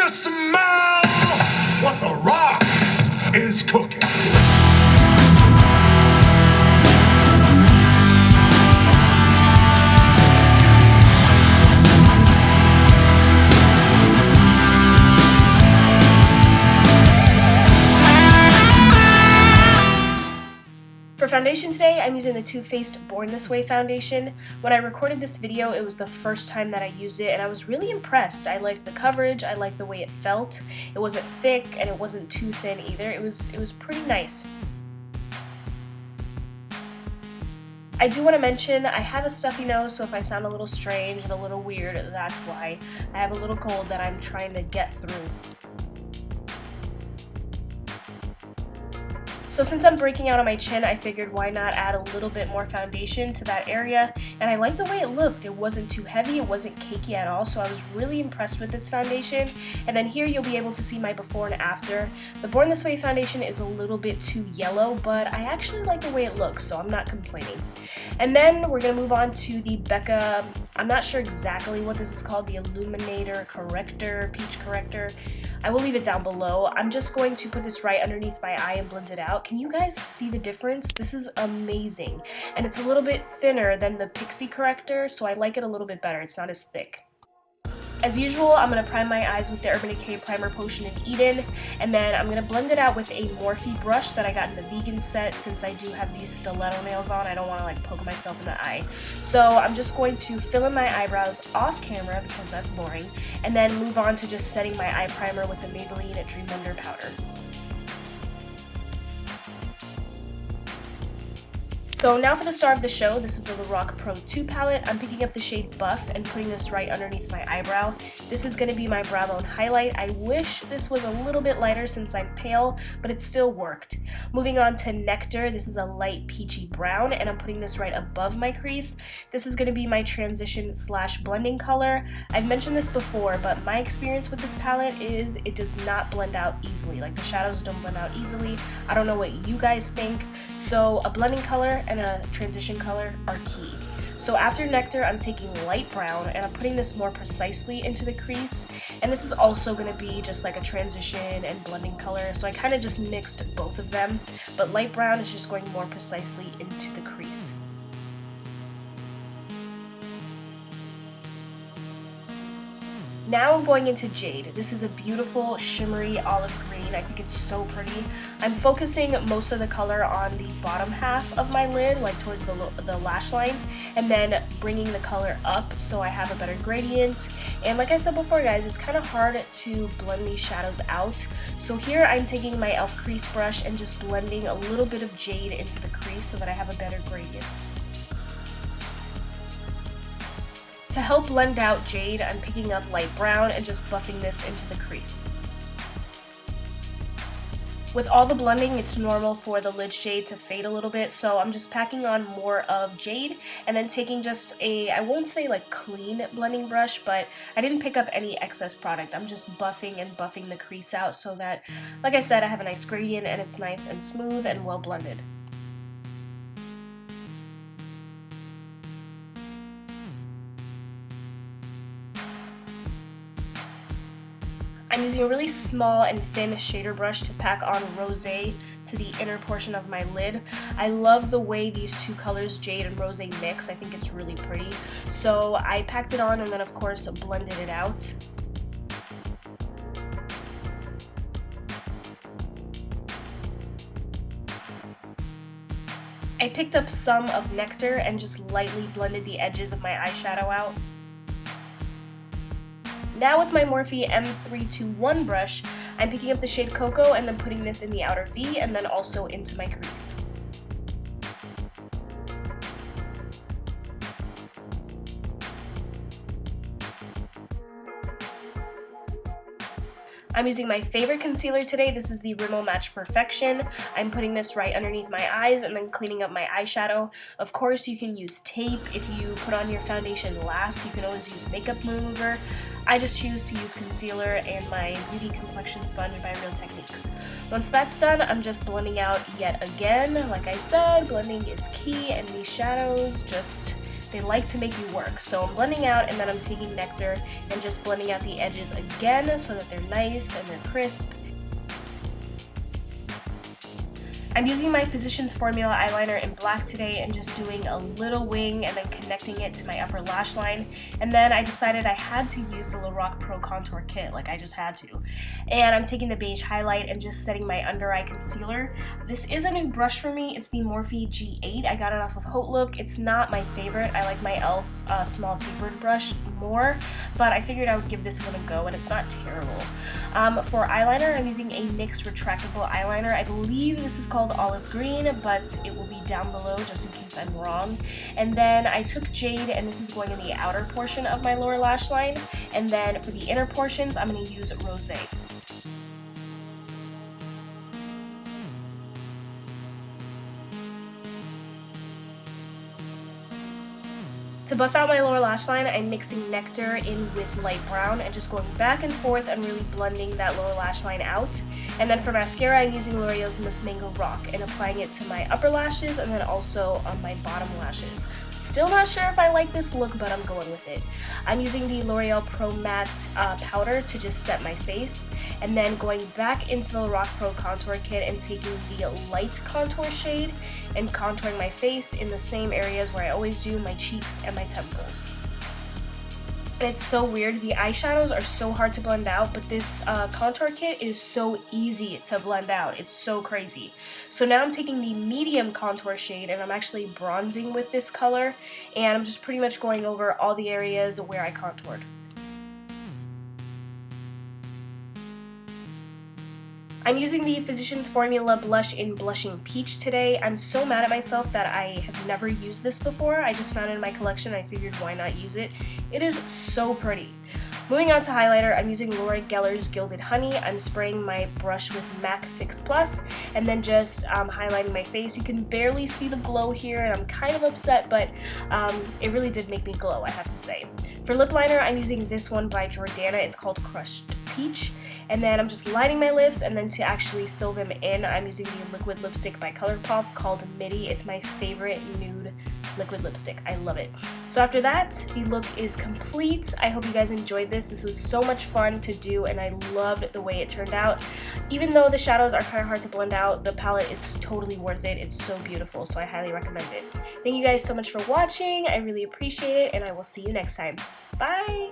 you smell what the rock is cooking? For foundation today, I'm using the Too Faced Born This Way foundation. When I recorded this video, it was the first time that I used it, and I was really impressed. I liked the coverage, I liked the way it felt. It wasn't thick, and it wasn't too thin either. It was pretty nice. I do want to mention I have a stuffy nose, so if I sound a little strange and a little weird, that's why. I have a little cold that I'm trying to get through. So since I'm breaking out on my chin, I figured why not add a little bit more foundation to that area, and I like the way it looked. It wasn't too heavy, it wasn't cakey at all, so I was really impressed with this foundation. And then here you'll be able to see my before and after. The Born This Way foundation is a little bit too yellow, but I actually like the way it looks, so I'm not complaining. And then we're going to move on to the Becca, I'm not sure exactly what this is called, the Illuminator Corrector, Peach Corrector. I will leave it down below. I'm just going to put this right underneath my eye and blend it out. Can you guys see the difference? This is amazing. And it's a little bit thinner than the Pixie Corrector, so I like it a little bit better. It's not as thick. As usual, I'm going to prime my eyes with the Urban Decay Primer Potion in Eden, and then I'm going to blend it out with a Morphe brush that I got in the vegan set. Since I do have these stiletto nails on, I don't want to like poke myself in the eye. So I'm just going to fill in my eyebrows off camera because that's boring, and then move on to just setting my eye primer with the Maybelline Dream Wonder powder. So now for the star of the show, this is the Lorac Pro 2 palette. I'm picking up the shade Buff and putting this right underneath my eyebrow. This is going to be my brow bone highlight. I wish this was a little bit lighter since I'm pale, but it still worked. Moving on to Nectar, this is a light peachy brown, and I'm putting this right above my crease. This is going to be my transition / blending color. I've mentioned this before, but my experience with this palette is it does not blend out easily. Like, the shadows don't blend out easily. I don't know what you guys think. So a blending color and a transition color are key. So after Nectar, I'm taking light brown and I'm putting this more precisely into the crease, and this is also going to be just like a transition and blending color, so I kind of just mixed both of them, but light brown is just going more precisely into the crease. Now I'm going into Jade. This is a beautiful shimmery olive green. I think it's so pretty. I'm focusing most of the color on the bottom half of my lid, like towards the lash line, and then bringing the color up so I have a better gradient. And like I said before, guys, it's kind of hard to blend these shadows out. So here I'm taking my e.l.f. crease brush and just blending a little bit of Jade into the crease so that I have a better gradient. To help blend out Jade, I'm picking up light brown and just buffing this into the crease. With all the blending, it's normal for the lid shade to fade a little bit, so I'm just packing on more of Jade and then taking just a, I won't say like clean blending brush, but I didn't pick up any excess product. I'm just buffing and buffing the crease out so that, like I said, I have a nice gradient and it's nice and smooth and well blended. I'm using a really small and thin shader brush to pack on Rosé to the inner portion of my lid. I love the way these two colors, Jade and Rosé, mix. I think it's really pretty. So I packed it on and then of course blended it out. I picked up some of Nectar and just lightly blended the edges of my eyeshadow out. Now with my Morphe M321 brush, I'm picking up the shade Cocoa and then putting this in the outer V and then also into my crease. I'm using my favorite concealer today. This is the Rimmel Match Perfection. I'm putting this right underneath my eyes and then cleaning up my eyeshadow. Of course, you can use tape. If you put on your foundation last, you can always use makeup remover. I just choose to use concealer and my Beauty Complexion Sponge by Real Techniques. Once that's done, I'm just blending out yet again. Like I said, blending is key, and these shadows just, they like to make you work. So I'm blending out, and then I'm taking Nectar and just blending out the edges again so that they're nice and they're crisp. I'm using my Physicians Formula eyeliner in black today and just doing a little wing and then connecting it to my upper lash line. And then I decided I had to use the Lorac Pro contour kit, like I just had to. And I'm taking the beige highlight and just setting my under eye concealer. This is a new brush for me. It's the Morphe G8. I got it off of Hautelook. It's not my favorite. I like my e.l.f. Small tapered brush more, but I figured I would give this one a go, and it's not terrible. For eyeliner, I'm using a NYX Retractable eyeliner. I believe this is called Olive Green, but it will be down below just in case I'm wrong. And then I took Jade, and this is going in the outer portion of my lower lash line. And then for the inner portions, I'm going to use Rosé. To buff out my lower lash line, I'm mixing Nectar in with light brown and just going back and forth and really blending that lower lash line out. And then for mascara, I'm using L'Oreal's Miss Mango Rock and applying it to my upper lashes and then also on my bottom lashes. Still not sure if I like this look, but I'm going with it. I'm using the L'Oreal Pro Matte powder to just set my face, and then going back into the Lorac Pro contour kit and taking the light contour shade and contouring my face in the same areas where I always do, my cheeks and my temples. And it's so weird, the eyeshadows are so hard to blend out, but this contour kit is so easy to blend out. It's so crazy. So now I'm taking the medium contour shade and I'm actually bronzing with this color, and I'm just pretty much going over all the areas where I contoured. I'm using the Physicians Formula blush in Blushing Peach today. I'm so mad at myself that I have never used this before. I just found it in my collection and I figured why not use it. It is so pretty. Moving on to highlighter, I'm using Laura Gellar's Gilded Honey. I'm spraying my brush with MAC Fix Plus and then just highlighting my face. You can barely see the glow here and I'm kind of upset, but it really did make me glow, I have to say. For lip liner, I'm using this one by Jordana. It's called Crushed Peach. And then I'm just lining my lips, and then to actually fill them in, I'm using the liquid lipstick by Colourpop called Midi. It's my favorite nude liquid lipstick. I love it. So after that, the look is complete. I hope you guys enjoyed this. This was so much fun to do, and I loved the way it turned out. Even though the shadows are kind of hard to blend out, the palette is totally worth it. It's so beautiful, so I highly recommend it. Thank you guys so much for watching. I really appreciate it, and I will see you next time. Bye!